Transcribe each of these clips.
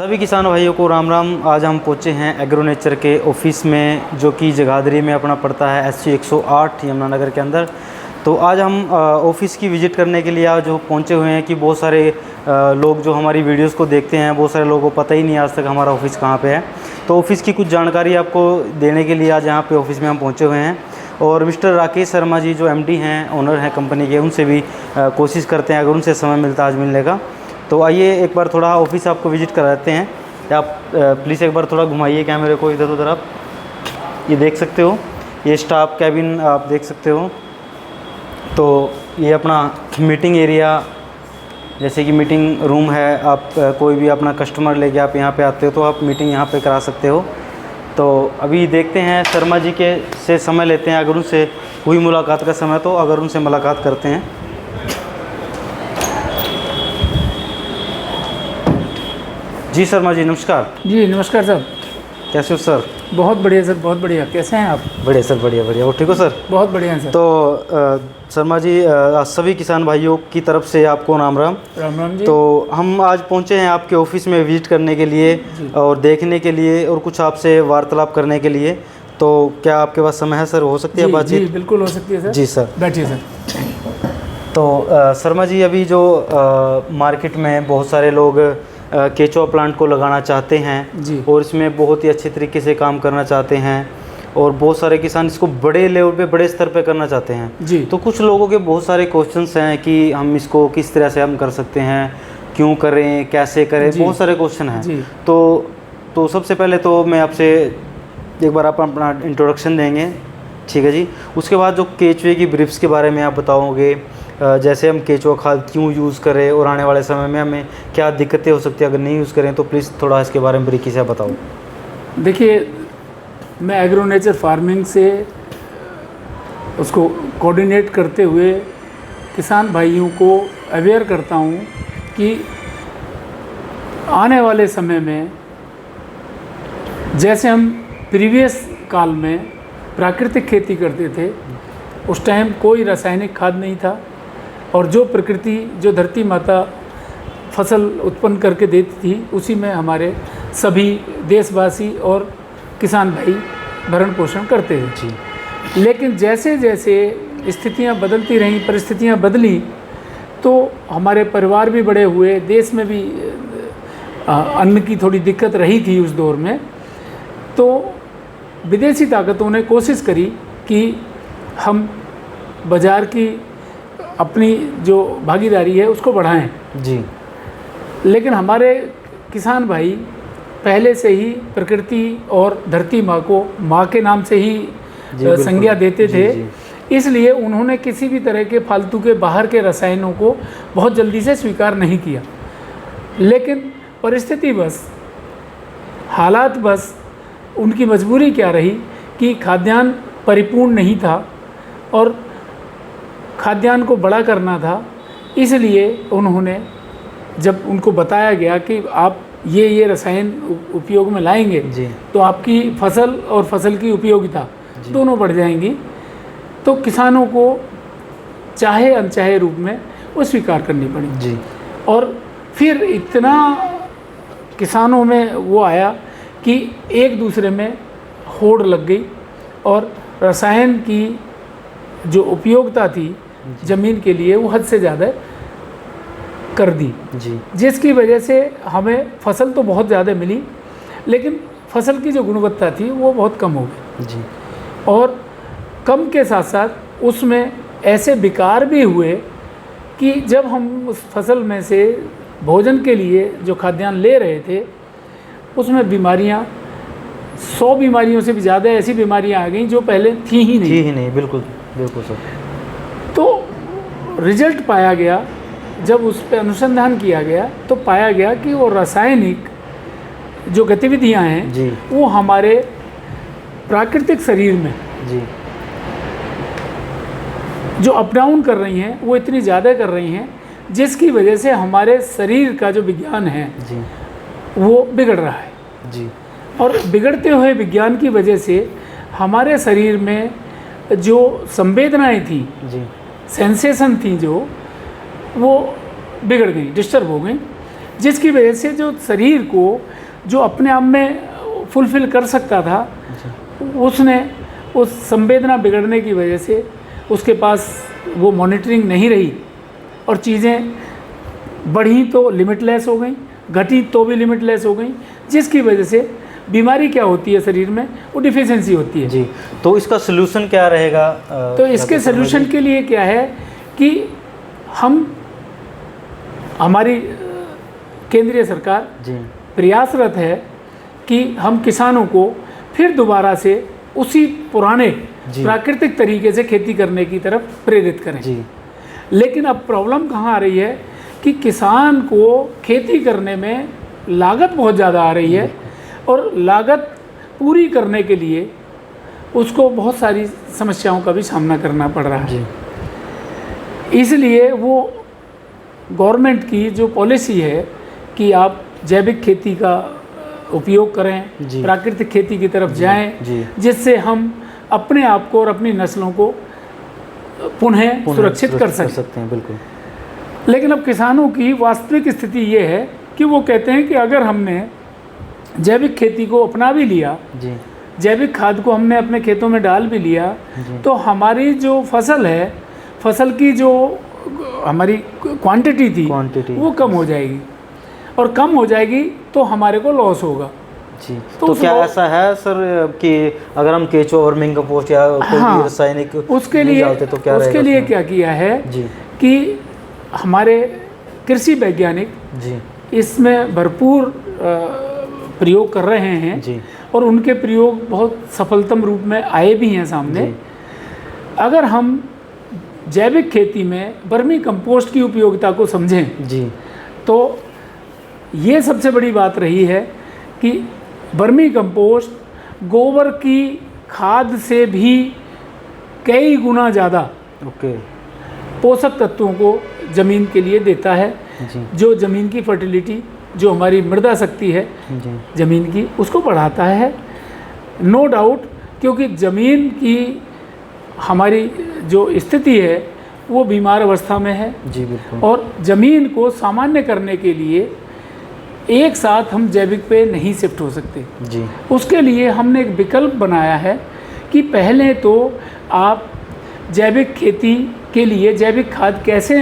सभी किसान भाइयों को राम राम। आज हम पहुँचे हैं एग्रोनेचर के ऑफिस में, जो कि जगाधरी में अपना पड़ता है SC 108 यमुनानगर के अंदर। तो आज हम ऑफिस की विज़िट करने के लिए आज जो पहुँचे हुए हैं कि बहुत सारे लोग जो हमारी वीडियोस को देखते हैं, बहुत सारे लोगों को पता ही नहीं आज तक हमारा ऑफिस कहाँ पे है। तो ऑफिस की कुछ जानकारी आपको देने के लिए आज यहाँ पे ऑफिस में हम पहुँचे हुए हैं। और मिस्टर राकेश शर्मा जी जो MD हैं, ओनर हैं कंपनी के, उनसे भी कोशिश करते हैं अगर उनसे समय मिलता आज मिलने का। तो आइए एक बार थोड़ा ऑफिस आपको विज़िट कराते हैं। आप प्लीज़ एक बार थोड़ा घुमाइए कैमरे को इधर उधर। आप ये देख सकते हो, ये स्टाफ कैबिन आप देख सकते हो। तो ये अपना मीटिंग एरिया, जैसे कि मीटिंग रूम है। आप कोई भी अपना कस्टमर लेके आप यहाँ पे आते हो तो आप मीटिंग यहाँ पे करा सकते हो। तो अभी देखते हैं शर्मा जी के से समय लेते हैं, अगर उनसे हुई मुलाकात का समय तो अगर उनसे मुलाकात करते हैं। जी शर्मा जी नमस्कार। जी नमस्कार सर। कैसे हो सर? बहुत बढ़िया सर, बहुत बढ़िया। कैसे हैं आप? बढ़िया सर, बढ़िया बढ़िया। वो ठीक हो सर? बहुत बढ़िया सर। तो शर्मा जी सभी किसान भाइयों की तरफ से आपको राम राम। राम राम जी। तो हम आज पहुंचे हैं आपके ऑफिस में विजिट करने के लिए और देखने के लिए और कुछ आपसे वार्तालाप करने के लिए। तो क्या आपके पास समय है सर? हो सकती है बातचीत? जी बिल्कुल हो सकती है सर। जी सर, बैठिए सर। तो शर्मा जी अभी जो मार्केट में बहुत सारे लोग केचुआ प्लांट को लगाना चाहते हैं जी। और इसमें बहुत ही अच्छे तरीके से काम करना चाहते हैं और बहुत सारे किसान इसको बड़े लेवल पे, बड़े स्तर पे करना चाहते हैं जी। तो कुछ लोगों के बहुत सारे क्वेश्चंस हैं कि हम इसको किस तरह से हम कर सकते हैं, क्यों करें, कैसे करें, बहुत सारे क्वेश्चन हैं जी। तो सबसे पहले तो मैं आपसे एक बार आप अपना इंट्रोडक्शन देंगे, ठीक है जी। उसके बाद जो केचुए की ब्रिप्स के बारे में आप बताओगे, जैसे हम केचुआ खाद क्यों यूज़ करें और आने वाले समय में हमें क्या दिक्कतें हो सकती है अगर नहीं यूज़ करें, तो प्लीज़ थोड़ा इसके बारे में बारीकी से बताओ। देखिए, मैं एग्रोनेचर फार्मिंग से उसको कोऑर्डिनेट करते हुए किसान भाइयों को अवेयर करता हूँ कि आने वाले समय में जैसे हम प्रीवियस काल में प्राकृतिक खेती करते थे, उस टाइम कोई रासायनिक खाद नहीं था और जो प्रकृति, जो धरती माता फसल उत्पन्न करके देती थी, उसी में हमारे सभी देशवासी और किसान भाई भरण पोषण करते थे जी। लेकिन जैसे जैसे स्थितियां बदलती रहीं, परिस्थितियां बदली, तो हमारे परिवार भी बड़े हुए, देश में भी अन्न की थोड़ी दिक्कत रही थी उस दौर में। तो विदेशी ताकतों ने कोशिश करी कि हम बाज़ार की अपनी जो भागीदारी है उसको बढ़ाएं जी। लेकिन हमारे किसान भाई पहले से ही प्रकृति और धरती माँ को माँ के नाम से ही संज्ञा देते थे। इसलिए उन्होंने किसी भी तरह के फालतू के बाहर के रसायनों को बहुत जल्दी से स्वीकार नहीं किया। लेकिन परिस्थिति बस, हालात बस, उनकी मजबूरी क्या रही कि खाद्यान्न परिपूर्ण नहीं था और खाद्यान्न को बड़ा करना था। इसलिए उन्होंने, जब उनको बताया गया कि आप ये रसायन उपयोग में लाएंगे जी, तो आपकी फसल और फसल की उपयोगिता दोनों बढ़ जाएंगी, तो किसानों को चाहे अनचाहे रूप में वो स्वीकार करनी पड़ी जी। और फिर इतना किसानों में वो आया कि एक दूसरे में होड़ लग गई और रसायन की जो उपयोगिता थी ज़मीन के लिए वो हद से ज़्यादा कर दी जी। जिसकी वजह से हमें फसल तो बहुत ज़्यादा मिली, लेकिन फसल की जो गुणवत्ता थी वो बहुत कम हो गई जी। और कम के साथ साथ उसमें ऐसे विकार भी हुए कि जब हम उस फसल में से भोजन के लिए जो खाद्यान्न ले रहे थे, उसमें बीमारियां, 100 बीमारियों से भी ज़्यादा ऐसी बीमारियां आ गई जो पहले थी ही नहीं। बिल्कुल बिल्कुल सर। तो रिजल्ट पाया गया, जब उस पर अनुसंधान किया गया तो पाया गया कि वो रासायनिक जो गतिविधियां हैं जी, वो हमारे प्राकृतिक शरीर में जी, जो अप डाउन कर रही हैं वो इतनी ज़्यादा कर रही हैं, जिसकी वजह से हमारे शरीर का जो विज्ञान है जी, वो बिगड़ रहा है जी। और बिगड़ते हुए विज्ञान की वजह से हमारे शरीर में जो संवेदनाएं थी, जी, सेंसेशन थी, जो वो बिगड़ गई, डिस्टर्ब हो गई, जिसकी वजह से जो शरीर को जो अपने आप में फुलफिल कर सकता था, उसने उस संवेदना बिगड़ने की वजह से उसके पास वो मॉनिटरिंग नहीं रही और चीज़ें बढ़ी तो लिमिटलेस हो गई, घटी तो भी लिमिटलेस हो गई, जिसकी वजह से बीमारी क्या होती है शरीर में, वो डिफिशिएंसी होती है। जी, तो इसका सलूशन क्या रहेगा? तो इसके सलूशन के लिए क्या है कि हमारी केंद्रीय सरकार जी प्रयासरत है कि हम किसानों को फिर दोबारा से उसी पुराने प्राकृतिक तरीके से खेती करने की तरफ प्रेरित करें। जी। लेकिन अब प्रॉब्लम कहाँ आ रही है कि किसान को खेती करने में लागत बहुत ज़्यादा आ रही है और लागत पूरी करने के लिए उसको बहुत सारी समस्याओं का भी सामना करना पड़ रहा है। इसलिए वो गवर्नमेंट की जो पॉलिसी है कि आप जैविक खेती का उपयोग करें, प्राकृतिक खेती की तरफ जाएं, जिससे हम अपने आप को और अपनी नस्लों को पुनः सुरक्षित कर सकते हैं। बिल्कुल। लेकिन अब किसानों की वास्तविक स्थिति ये है कि वो कहते हैं कि अगर हमने जैविक खेती को अपना भी लिया, जैविक खाद को हमने अपने खेतों में डाल भी लिया, तो हमारी जो फसल है, फसल की जो हमारी क्वांटिटी थी वो कम हो जाएगी और कम हो जाएगी तो हमारे को लॉस होगा। जी। तो क्या ऐसा है सर कि अगर हम केचुआ वर्मिंग कंपोस्ट या कोई भी रासायनिक उसके लिए क्या किया है कि हमारे कृषि वैज्ञानिक इसमें भरपूर प्रयोग कर रहे हैं और उनके प्रयोग बहुत सफलतम रूप में आए भी हैं सामने। अगर हम जैविक खेती में वर्मी कंपोस्ट की उपयोगिता को समझें तो ये सबसे बड़ी बात रही है कि वर्मी कंपोस्ट गोबर की खाद से भी कई गुना ज़्यादा पोषक तत्वों को ज़मीन के लिए देता है, जो ज़मीन की फर्टिलिटी, जो हमारी मृदा शक्ति है ज़मीन की, उसको बढ़ाता है। नो डाउट, क्योंकि ज़मीन की हमारी जो स्थिति है वो बीमार अवस्था में है। बिल्कुल। और ज़मीन को सामान्य करने के लिए एक साथ हम जैविक पे नहीं शिफ्ट हो सकते। उसके लिए हमने एक विकल्प बनाया है कि पहले तो आप जैविक खेती के लिए जैविक खाद कैसे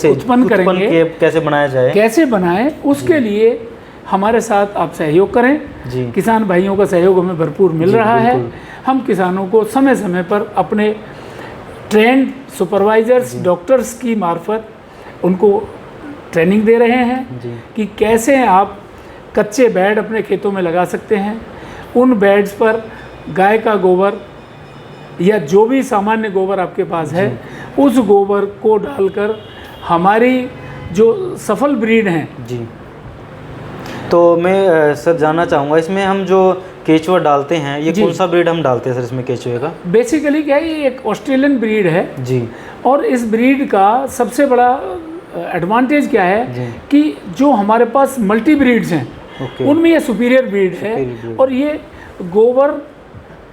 उत्पन्न करेंगे, कैसे बनाया जाए, कैसे बनाएं, उसके लिए हमारे साथ आप सहयोग करें। किसान भाइयों का सहयोग हमें भरपूर मिल रहा है। हम किसानों को समय समय पर अपने ट्रेंड सुपरवाइजर्स, डॉक्टर्स की मार्फत उनको ट्रेनिंग दे रहे हैं कि कैसे आप कच्चे बेड अपने खेतों में लगा सकते हैं। उन बेड्स पर गाय का गोबर या जो भी सामान्य गोबर आपके पास है, उस गोबर को डालकर हमारी जो सफल ब्रीड हैं। तो मैं सर जानना चाहूँगा, इसमें हम जो केचुआ डालते हैं, ये कौन सा ब्रीड हम डालते हैं सर इसमें केचुए का? बेसिकली क्या है, ये एक ऑस्ट्रेलियन ब्रीड है और इस ब्रीड का सबसे बड़ा एडवांटेज क्या है कि जो हमारे पास मल्टी ब्रीड्स हैं उनमें ये सुपीरियर ब्रीड है और ये गोबर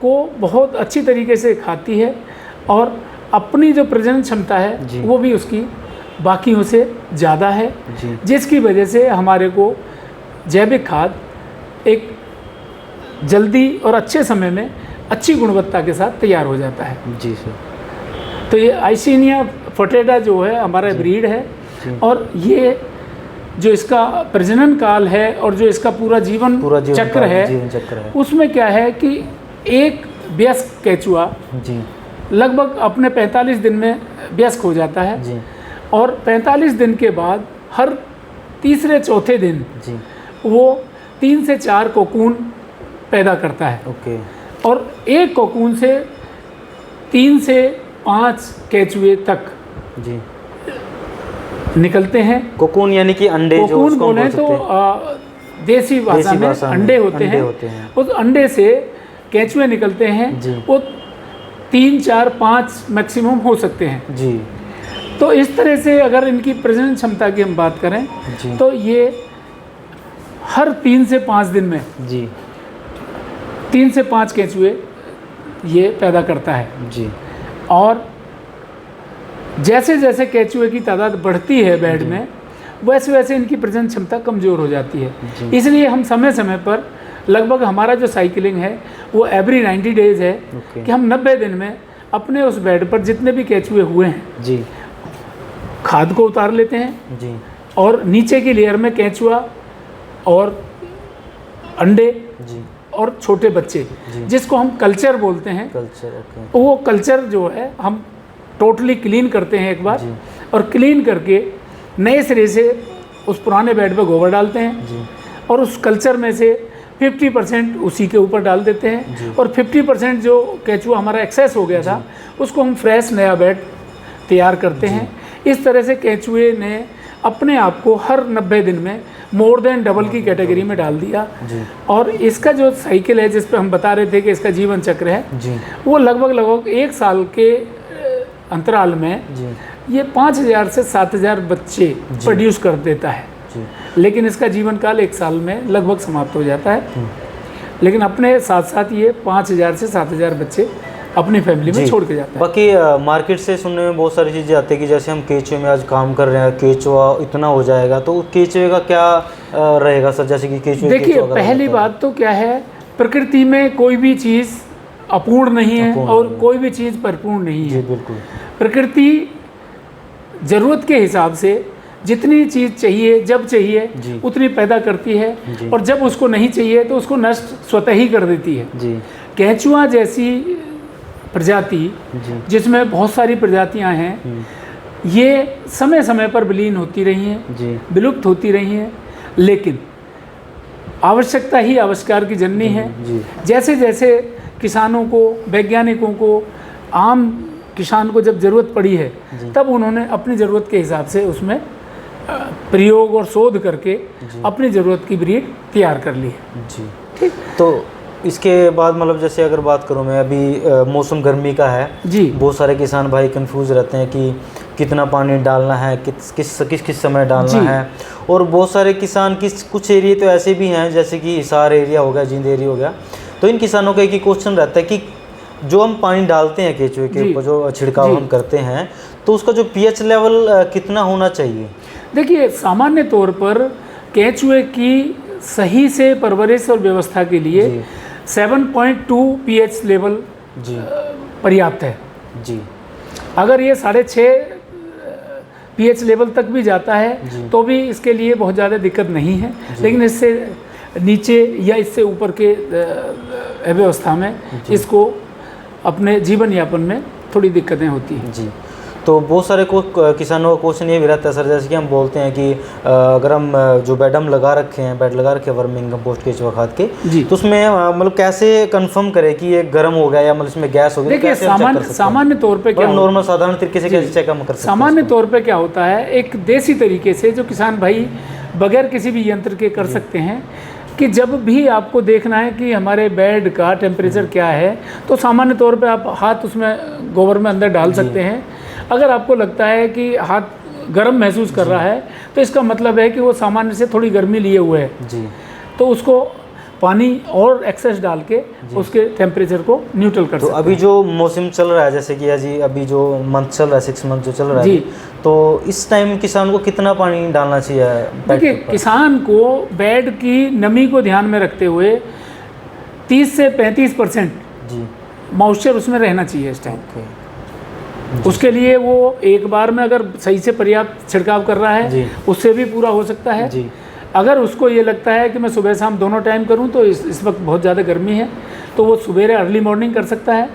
को बहुत अच्छी तरीके से खाती है और अपनी जो प्रजनन क्षमता है वो भी उसकी बाकियों से ज़्यादा है, जिसकी वजह से हमारे को जैविक खाद एक जल्दी और अच्छे समय में अच्छी गुणवत्ता के साथ तैयार हो जाता है। जी सर। तो ये आइसिनिया फोटेटा जो है हमारा ब्रीड है और ये जो इसका प्रजनन काल है और जो इसका पूरा जीवन चक्र है, उसमें क्या है कि एक वयस्क केचुआ लगभग अपने 45 दिन में वयस्क हो जाता है और 45 दिन के बाद हर तीसरे चौथे दिन वो 3 से 4 कोकून पैदा करता है। और एक कोकून से 3 से 5 केचुए तक निकलते हैं। कोकून यानी कि अंडे, जो उसको बोले तो देसी भाषा में अंडे होते हैं। उस अंडे से केचुए निकलते हैं, वो 3, 4, 5 मैक्सिमम हो सकते हैं। तो इस तरह से अगर इनकी प्रजनन क्षमता की हम बात करें तो ये हर 3 से 5 दिन में 3 से 5 केचुए ये पैदा करता है। और जैसे जैसे केचुए की तादाद बढ़ती है बेड में, वैसे वैसे इनकी प्रजनन क्षमता कमज़ोर हो जाती है। इसलिए हम समय समय पर लगभग हमारा जो साइकिलिंग है वो एवरी 90 डेज है कि हम 90 दिन में अपने उस बेड पर जितने भी केंचुए हुए हैं जी खाद को उतार लेते हैं जी और नीचे की लेयर में केंचुआ और अंडे जी और छोटे बच्चे जिसको हम कल्चर बोलते हैं, कल्चर, ओके, वो कल्चर जो है हम टोटली क्लीन करते हैं एक बार जी। और क्लीन करके नए सिरे से उस पुराने बेड पे गोबर डालते हैं जी और उस कल्चर में से 50% उसी के ऊपर डाल देते हैं और 50% जो केंचुआ हमारा एक्सेस हो गया था उसको हम फ्रेश नया बेड तैयार करते हैं। इस तरह से केंचुए ने अपने आप को हर 90 दिन में मोर देन डबल की कैटेगरी में डाल दिया जी और इसका जो साइकिल है जिस पे हम बता रहे थे कि इसका जीवन चक्र है जी वो लगभग 1 साल के अंतराल में जी ये 5000 से 7000 बच्चे प्रोड्यूस कर देता है जी लेकिन इसका जीवन काल 1 साल में लगभग समाप्त हो जाता है। लेकिन अपने साथ साथ ये 5000 से 7000 बच्चे अपनी फैमिली में छोड़ के जाता है। बाकी मार्केट से सुनने में बहुत सारी चीज़ें आती है कि जैसे हम केंचुए में आज काम कर रहे हैं, केंचुआ इतना हो जाएगा, तो केंचुए का क्या रहेगा सर? जैसे कि केंचुए, देखिए पहली बात तो क्या है, प्रकृति में कोई भी चीज़ अपूर्ण नहीं है और कोई भी चीज़ परिपूर्ण नहीं है। बिल्कुल, प्रकृति ज़रूरत के हिसाब से जितनी चीज़ चाहिए जब चाहिए उतनी पैदा करती है और जब उसको नहीं चाहिए तो उसको नष्ट स्वतः ही कर देती है जी। केंचुआ जैसी प्रजाति जिसमें बहुत सारी प्रजातियां हैं ये समय समय पर विलीन होती रही हैं, विलुप्त होती रही हैं, लेकिन आवश्यकता ही आविष्कार की जननी है। जैसे जैसे किसानों को, वैज्ञानिकों को, आम किसान को जब ज़रूरत पड़ी है तब उन्होंने अपनी ज़रूरत के हिसाब से उसमें प्रयोग और शोध करके अपनी ज़रूरत की ब्रीड तैयार कर ली है जी। ठीक, तो इसके बाद मतलब जैसे अगर बात करूँ मैं, अभी मौसम गर्मी का है जी, बहुत सारे किसान भाई कंफ्यूज रहते हैं कि कितना पानी डालना है, किस समय डालना है, और बहुत सारे किसान कुछ एरिया तो ऐसे भी हैं जैसे कि हिसार एरिया हो गया, जींद एरिया हो गया, तो इन किसानों का एक ही क्वेश्चन रहता है कि जो हम पानी डालते हैं केंचुए के ऊपर, जो छिड़काव हम करते हैं, तो उसका जो पीएच लेवल कितना होना चाहिए? देखिए सामान्य तौर पर केंचुए की सही से परवरिश और व्यवस्था के लिए 7.2 पीएच लेवल पर्याप्त है जी। अगर ये 6.5 पीएच लेवल तक भी जाता है तो भी इसके लिए बहुत ज़्यादा दिक्कत नहीं है, लेकिन इससे नीचे या इससे ऊपर के अव्यवस्था में इसको अपने जीवन यापन में थोड़ी दिक्कतें होती हैं जी। तो बहुत सारे किसानों का क्वेश्चन ये भी रहता है सर, जैसे कि हम बोलते हैं कि अगर हम जो बेड हम लगा रखे हैं, बेड लगा रखे हैं वर्मिंग कंपोस्ट केंचुआ खाद के, तो उसमें मतलब कैसे कंफर्म करें कि ये गर्म हो गया या मतलब इसमें गैस हो गया? देखिए सामान्य तौर पे क्या, नॉर्मल साधारण तरीके से कैसे चेक हम कर सकते हैं? सामान्य तौर पे क्या होता है, एक देसी तरीके से जो किसान भाई बगैर किसी भी यंत्र के कर सकते हैं कि जब भी आपको देखना है कि हमारे बेड का टेम्परेचर क्या है, तो सामान्य तौर पे आप हाथ उसमें गोबर में अंदर डाल सकते हैं। अगर आपको लगता है कि हाथ गर्म महसूस कर रहा है तो इसका मतलब है कि वो सामान्य से थोड़ी गर्मी लिए हुए है जी, तो उसको पानी और एक्सेस डाल के उसके टेम्परेचर को न्यूट्रल कर सकते हैं। अभी जो मौसम चल रहा है, जैसे कि जी अभी जो मंथ चल रहा है, 6 मंथ जो चल रहा है, तो इस टाइम किसान को कितना पानी डालना चाहिए? देखिए किसान को बेड की नमी को ध्यान में रखते हुए 30 से 35% मॉइस्चर उसमें रहना चाहिए इस टाइम। उसके लिए वो एक बार में अगर सही से पर्याप्त छिड़काव कर रहा है उससे भी पूरा हो सकता है जी। अगर उसको ये लगता है कि मैं सुबह शाम दोनों टाइम करूं तो इस वक्त बहुत ज़्यादा गर्मी है, तो वो सुबह अर्ली मॉर्निंग कर सकता है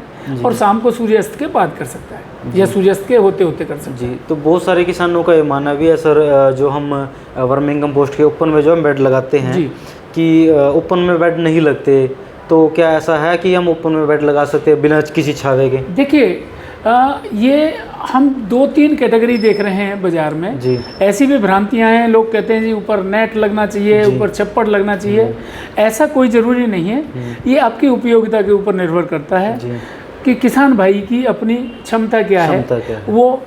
और शाम को सूर्यास्त के बाद कर सकता है या सूर्यास्त के होते होते कर सकता है। तो बहुत सारे किसानों का ये मानना भी है सर, जो हम वर्मिंग कंपोस्ट के ओपन में जो हम बेड लगाते हैं कि ओपन में बेड नहीं लगते, तो क्या ऐसा है कि हम ओपन में बेड लगा सकते हैं बिना किसी छावे के? देखिए ये हम 2-3 कैटेगरी देख रहे हैं बाज़ार में जी। ऐसी भी भ्रांतियां हैं, लोग कहते हैं जी ऊपर नेट लगना चाहिए, ऊपर छप्पर लगना चाहिए, ऐसा कोई ज़रूरी नहीं है। ये आपकी उपयोगिता के ऊपर निर्भर करता है कि किसान भाई की अपनी क्षमता क्या है, वो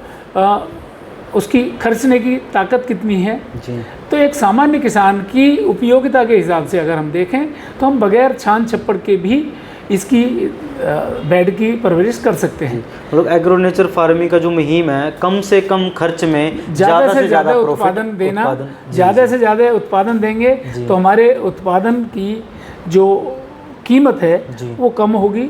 उसकी खर्चने की ताकत कितनी है जी। तो एक सामान्य किसान की उपयोगिता के हिसाब से अगर हम देखें तो हम बगैर छान छप्पर के भी इसकी बेड की परवरिश कर सकते हैं। मतलब एग्रो नेचर फार्मिंग का जो मुहिम है, कम से कम खर्च में ज़्यादा से ज़्यादा उत्पादन देना, ज़्यादा से ज़्यादा उत्पादन देंगे तो हमारे उत्पादन की जो कीमत है वो कम होगी,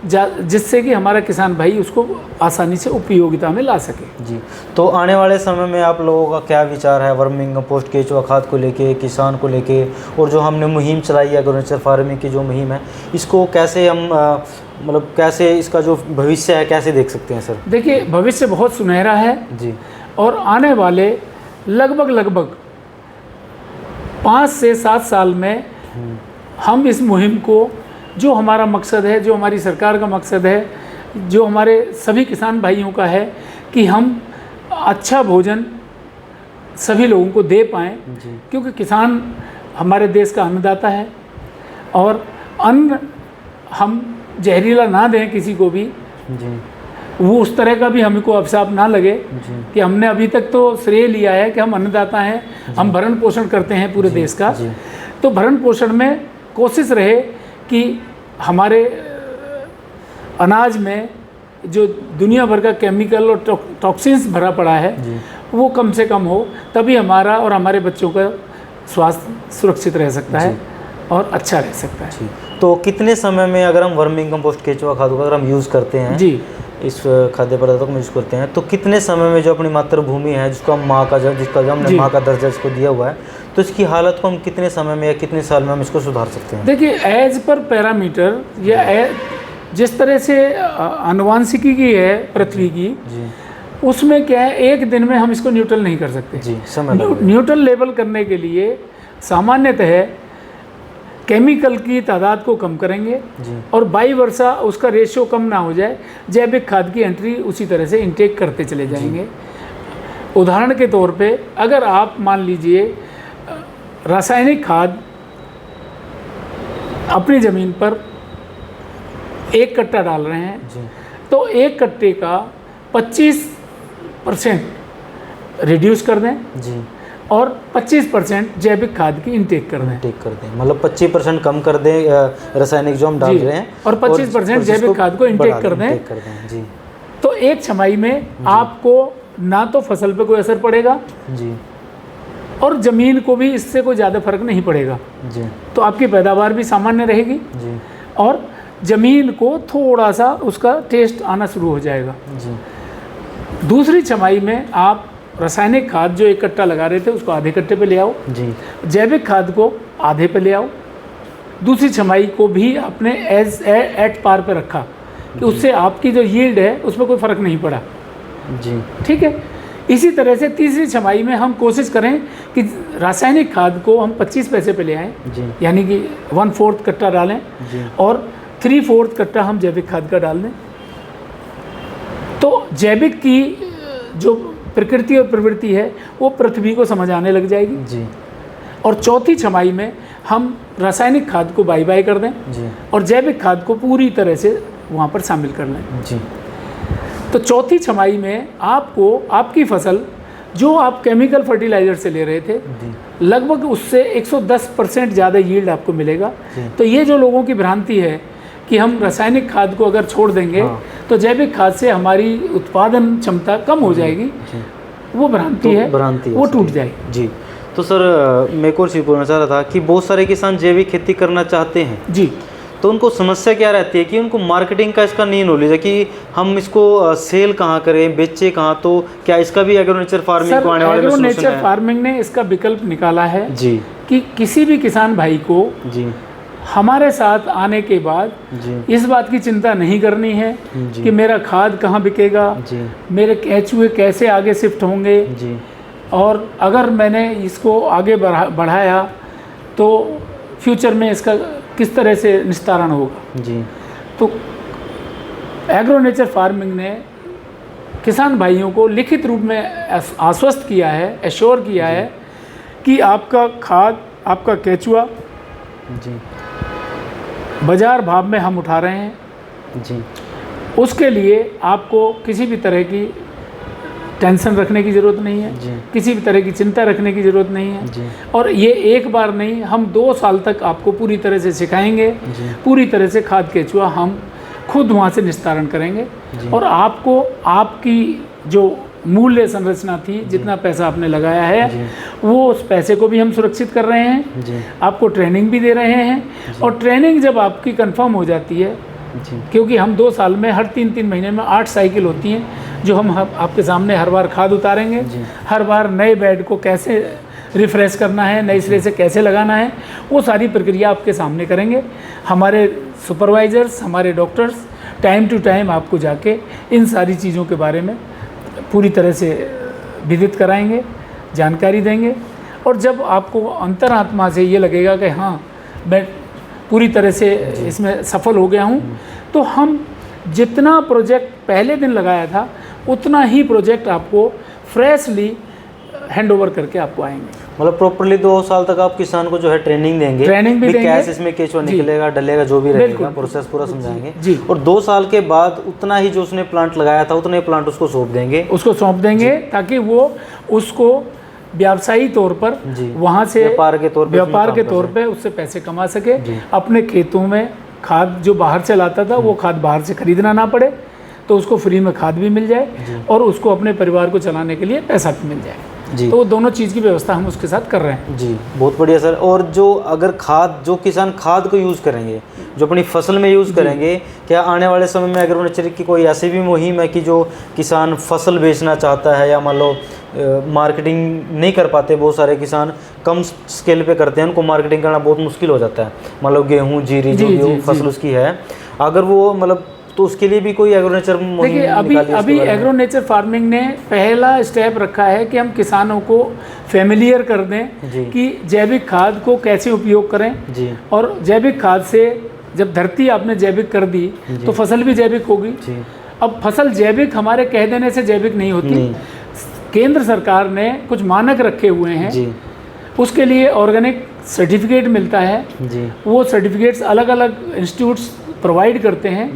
जिससे कि हमारा किसान भाई उसको आसानी से उपयोगिता में ला सके। जी, तो आने वाले समय में आप लोगों का क्या विचार है वर्मिंग कंपोस्ट, केचुआ खाद को लेके, किसान को लेके, और जो हमने मुहिम चलाई है एग्रो नेचर फार्मिंग की जो मुहिम है, इसको कैसे हम मतलब कैसे इसका जो भविष्य है कैसे देख सकते हैं सर? देखिए, भविष्य बहुत सुनहरा है जी, और आने वाले लगभग 5 से 7 साल में हम इस मुहिम को, जो हमारा मकसद है, जो हमारी सरकार का मकसद है, जो हमारे सभी किसान भाइयों का है कि हम अच्छा भोजन सभी लोगों को दे पाएँ, क्योंकि किसान हमारे देश का अन्नदाता है और अन्न हम जहरीला ना दें किसी को भी, वो उस तरह का भी हमको अवसाप ना लगे कि हमने अभी तक तो श्रेय लिया है कि हम अन्नदाता हैं, हम भरण पोषण करते हैं पूरे देश का। तो भरण पोषण में कोशिश रहे कि हमारे अनाज में जो दुनिया भर का केमिकल और टॉक्सिन्स भरा पड़ा है वो कम से कम हो, तभी हमारा और हमारे बच्चों का स्वास्थ्य सुरक्षित रह सकता है और अच्छा रह सकता है। तो कितने समय में अगर हम वर्मिंग कंपोस्ट, केचुआ खाद को अगर हम यूज़ करते हैं इस खाद्य पदार्थों को यूज़ करते हैं, तो कितने समय में जो अपनी मातृभूमि है, जिसको हम माँ का जिसका जो हमने माँ का दर्जा इसको दिया हुआ है, तो इसकी हालत को हम कितने समय में या कितने साल में हम इसको सुधार सकते हैं? देखिए, एज पर पैरामीटर या जिस तरह से आनुवांशिकी की है पृथ्वी की, उसमें क्या है, एक दिन में हम इसको न्यूट्रल नहीं कर सकते। न्यूट्रल लेवल करने के लिए सामान्यतः केमिकल की तादाद को कम करेंगे और बाई वर्षा उसका रेशियो कम ना हो जाए, जैविक खाद की एंट्री उसी तरह से इंटेक करते चले जाएंगे। उदाहरण के तौर पे अगर आप मान लीजिए रासायनिक खाद अपनी ज़मीन पर 1 कट्टा डाल रहे हैं, तो 1 कट्टे का 25% रिड्यूस कर दें और 25% जैविक खाद की इंटेक कर दें। मतलब 25% कम कर दें रासायनिक जो हम डाल रहे हैं और 25% जैविक खाद को इंटेक कर दें। जी, तो एक छमाही में आपको ना तो फसल पे कोई असर पड़ेगा और ज़मीन को भी इससे कोई ज़्यादा फर्क नहीं पड़ेगा। तो आपकी पैदावार भी सामान्य रहेगी और ज़मीन को थोड़ा सा उसका टेस्ट आना शुरू हो जाएगा। दूसरी छमाही में आप रासायनिक खाद जो 1 कट्टा लगा रहे थे उसको आधे कट्टे पे ले आओ, जैविक खाद को आधे पे ले आओ। दूसरी छमाही को भी आपने एट पार पे रखा कि उससे आपकी जो यील्ड है उसमें कोई फ़र्क नहीं पड़ा। ठीक है। इसी तरह से तीसरी छमाही में हम कोशिश करें कि रासायनिक खाद को हम 25 पैसे पे ले आएँ, यानी कि 1/4 कट्टा डालें और 3/4 कट्टा हम जैविक खाद का डाल दें। तो जैविक की जो प्रकृति और प्रवृत्ति है वो पृथ्वी को समझ आने लग जाएगी। और चौथी छमाही में हम रासायनिक खाद को बाय बाय कर दें और जैविक खाद को पूरी तरह से वहाँ पर शामिल कर लें। तो चौथी छमाही में आपको आपकी फसल जो आप केमिकल फर्टिलाइज़र से ले रहे थे लगभग उससे 110% ज़्यादा यील्ड आपको मिलेगा। तो ये जो लोगों की भ्रांति है कि हम रासायनिक खाद को अगर छोड़ देंगे तो जैविक खाद से हमारी उत्पादन क्षमता कम हो जाएगी, वो भ्रांति है, वो टूट जाएगी। जी, तो सर मैं को पूछना चाह रहा था कि बहुत सारे किसान जैविक खेती करना चाहते हैं जी, तो उनको समस्या क्या रहती है कि उनको मार्केटिंग का इसका नहीं नॉलेज है कि हम इसको सेल कहाँ करें, बेचे कहाँ। तो क्या इसका भी एग्रो नेचर फार्मिंग को आने वाले में एग्रो नेचर फार्मिंग ने इसका विकल्प निकाला है जी कि किसी भी किसान भाई को जी हमारे साथ आने के बाद इस बात की चिंता नहीं करनी है कि मेरा खाद कहाँ बिकेगा, मेरे केचुए कैसे आगे शिफ्ट होंगे और अगर मैंने इसको आगे बढ़ाया तो फ्यूचर में इसका किस तरह से निस्तारण होगा। तो एग्रो नेचर फार्मिंग ने किसान भाइयों को लिखित रूप में आश्वस्त किया है, एश्योर किया है कि आपका खाद, आपका केचुआ बाज़ार भाव में हम उठा रहे हैं। उसके लिए आपको किसी भी तरह की टेंशन रखने की ज़रूरत नहीं है, जी। किसी भी तरह की चिंता रखने की ज़रूरत नहीं है। जी। और ये एक बार नहीं, हम 2 साल तक आपको पूरी तरह से सिखाएंगे, जी। पूरी तरह से खाद केचुआ हम खुद वहाँ से निस्तारण करेंगे। और आपको आपकी जो मूल्य संरचना थी, जितना पैसा आपने लगाया है, वो उस पैसे को भी हम सुरक्षित कर रहे हैं। जी। आपको ट्रेनिंग भी दे रहे हैं। और ट्रेनिंग जब आपकी कंफर्म हो जाती है, जी। क्योंकि हम 2 साल में हर 3-3 महीने में 8 साइकिल होती हैं, जो हम आपके सामने हर बार खाद उतारेंगे, हर बार नए बेड को कैसे रिफ्रेश करना है, नए सिरे से कैसे लगाना है, वो सारी प्रक्रिया आपके सामने करेंगे। हमारे सुपरवाइजर्स, हमारे डॉक्टर्स टाइम टू टाइम आपको जाके इन सारी चीज़ों के बारे में पूरी तरह से विदित कराएंगे, जानकारी देंगे। और जब आपको अंतरात्मा से ये लगेगा कि हाँ, मैं पूरी तरह से इसमें सफल हो गया हूँ, तो हम जितना प्रोजेक्ट पहले दिन लगाया था, उतना ही प्रोजेक्ट आपको फ्रेशली हैंड ओवर करके आपको आएंगे। मतलब प्रॉपर्ली 2 साल तक आप किसान को जो है ट्रेनिंग देंगे, ट्रेनिंग भी देंगे, कैसे इसमें केचुआ निकलेगा, डलेगा, जो भी रहेगा प्रोसेस पूरा समझाएंगे। जी। और 2 साल के बाद उतना ही जो उसने प्लांट लगाया था, उतने प्लांट उसको सौंप देंगे, ताकि वो उसको व्यावसायिक तौर पर वहाँ से व्यापार के तौर पे उससे पैसे कमा सके, अपने खेतों में खाद जो बाहर से लाता था, वो खाद बाहर से खरीदना ना पड़े, तो उसको फ्री में खाद भी मिल जाए और उसको अपने परिवार को चलाने के लिए पैसा भी मिल जाए। तो वो दोनों चीज़ की व्यवस्था हम उसके साथ कर रहे हैं। जी, बहुत बढ़िया सर। और जो अगर खाद, जो किसान खाद को यूज़ करेंगे, जो अपनी फसल में यूज़ करेंगे, क्या आने वाले समय में एग्रोनेचर की कोई ऐसी भी मुहिम है कि जो किसान फसल बेचना चाहता है, या मान लो मार्केटिंग नहीं कर पाते, बहुत सारे किसान कम स्केल पे करते हैं, उनको मार्केटिंग करना बहुत मुश्किल हो जाता है, मान लो गेहूँ, जीरी, जो फसल उसकी है, अगर वो मतलब, तो उसके लिए भी कोई एग्रोनेचर मुहिम? देखिए, अभी एग्रोनेचर फार्मिंग ने पहला स्टेप रखा है कि हम किसानों को फैमिलियर कर दें कि जैविक खाद को कैसे उपयोग करें। जी। और जैविक खाद से जब धरती आपने जैविक कर दी, तो फसल भी जैविक होगी। अब फसल जैविक हमारे कह देने से जैविक नहीं होती। केंद्र सरकार ने कुछ मानक रखे हुए हैं, उसके लिए ऑर्गेनिक सर्टिफिकेट मिलता है। वो सर्टिफिकेट्स अलग अलग इंस्टीट्यूट्स प्रोवाइड करते हैं,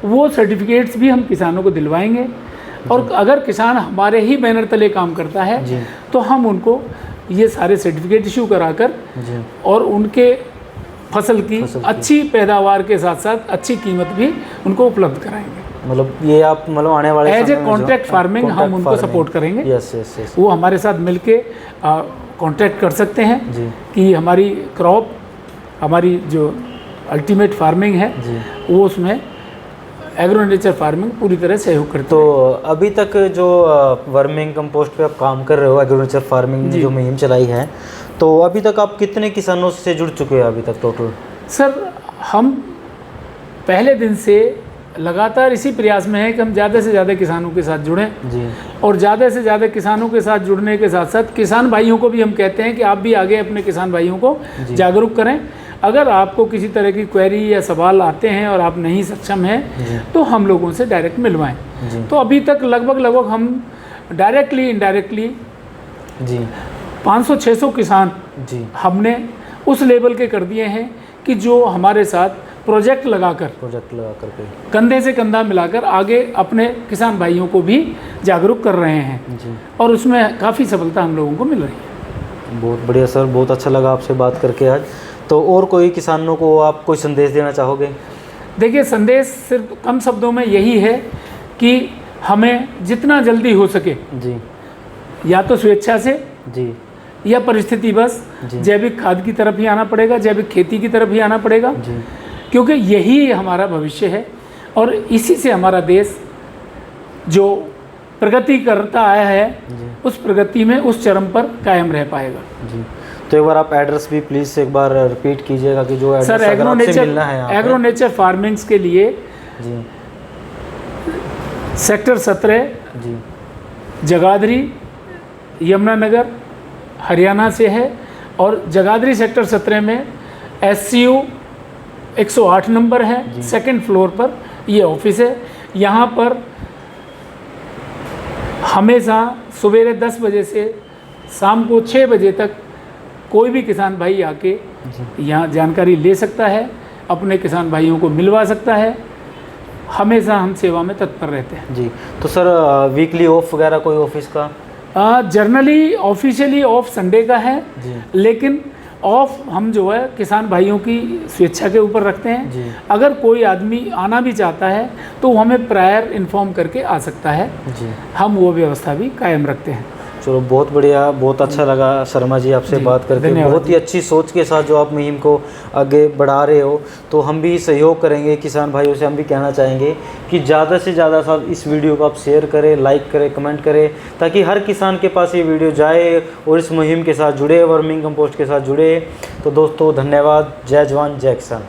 वो सर्टिफिकेट्स भी हम किसानों को दिलवाएंगे। और अगर किसान हमारे ही बैनर तले काम करता है, तो हम उनको ये सारे सर्टिफिकेट इशू कराकर और उनके फसल की अच्छी पैदावार के साथ साथ अच्छी कीमत भी उनको उपलब्ध कराएंगे। मतलब ये आप मतलब आने वाले एज ए कॉन्ट्रैक्ट फार्मिंग हम उनको सपोर्ट करेंगे। यस। वो हमारे साथ मिलके कॉन्ट्रैक्ट कर सकते हैं कि हमारी क्रॉप, हमारी जो अल्टीमेट फार्मिंग है, वो उसमें एग्रोनेचर फार्मिंग पूरी तरह सहयोग करती है। तो अभी तक जो वर्मिंग कंपोस्ट पे आप काम कर रहे हो, एग्रोनेचर फार्मिंग जो मुहिम चलाई है, तो अभी तक आप कितने किसानों से जुड़ चुके हैं अभी तक टोटल? सर, हम पहले दिन से लगातार इसी प्रयास में है कि हम ज़्यादा से ज़्यादा किसानों के साथ जुड़ें। और ज़्यादा से ज़्यादा किसानों के साथ जुड़ने के साथ साथ किसान भाइयों को भी हम कहते हैं कि आप भी आगे अपने किसान भाइयों को जागरूक करें। अगर आपको किसी तरह की क्वेरी या सवाल आते हैं और आप नहीं सक्षम हैं, तो हम लोगों से डायरेक्ट मिलवाएं। तो अभी तक लगभग हम डायरेक्टली इनडायरेक्टली 500-600 किसान हमने उस लेवल के कर दिए हैं कि जो हमारे साथ प्रोजेक्ट लगाकर के कंधे से कंधा मिलाकर आगे अपने किसान भाइयों को भी जागरूक कर रहे हैं। और उसमें काफ़ी सफलता हम लोगों को मिल रही है। बहुत बढ़िया सर, बहुत अच्छा लगा आपसे बात करके आज। तो और कोई किसानों को आप कोई संदेश देना चाहोगे? देखिए, संदेश सिर्फ कम शब्दों में यही है कि हमें जितना जल्दी हो सके, या तो स्वेच्छा से या परिस्थिति बस जैविक खाद की तरफ ही आना पड़ेगा, जैविक खेती की तरफ ही आना पड़ेगा, क्योंकि यही हमारा भविष्य है। और इसी से हमारा देश जो प्रगति करता आया है, उस प्रगति में उस चरम पर कायम रह पाएगा। तो एक बार आप एड्रेस भी प्लीज़ एक बार रिपीट कीजिएगा कि जो एड्रेस अगर आपसे मिलना है एग्रोनेचर फार्मिंग्स के लिए सेक्टर 17 जगाधरी, यमुनानगर, हरियाणा से है। और जगाधरी सेक्टर 17 में SCU 108 नंबर है, सेकंड फ्लोर पर ये ऑफिस है। यहाँ पर हमेशा सवेरे 10 बजे से शाम को 6 बजे तक कोई भी किसान भाई आके यहाँ जानकारी ले सकता है, अपने किसान भाइयों को मिलवा सकता है। हमेशा हम सेवा में तत्पर रहते हैं। जी। तो सर वीकली ऑफ वगैरह कोई ऑफिस का? जर्नली ऑफिशियली ऑफ संडे का है जी। लेकिन ऑफ हम जो है किसान भाइयों की स्वेच्छा के ऊपर रखते हैं। जी। अगर कोई आदमी आना भी चाहता है तो वो हमें प्रायर इन्फॉर्म करके आ सकता है। जी। हम वो व्यवस्था भी कायम रखते हैं। चलो बहुत बढ़िया, बहुत अच्छा लगा शर्मा जी आपसे बात करके। बहुत ही अच्छी सोच के साथ जो आप मुहिम को आगे बढ़ा रहे हो, तो हम भी सहयोग करेंगे। किसान भाइयों से हम भी कहना चाहेंगे कि ज़्यादा से ज़्यादा साथ इस वीडियो को आप शेयर करें, लाइक करें, कमेंट करें, ताकि हर किसान के पास ये वीडियो जाए और इस मुहिम के साथ जुड़े, वर्मिंग कंपोस्ट के साथ जुड़े। तो दोस्तों धन्यवाद। जय जवान जय किसान।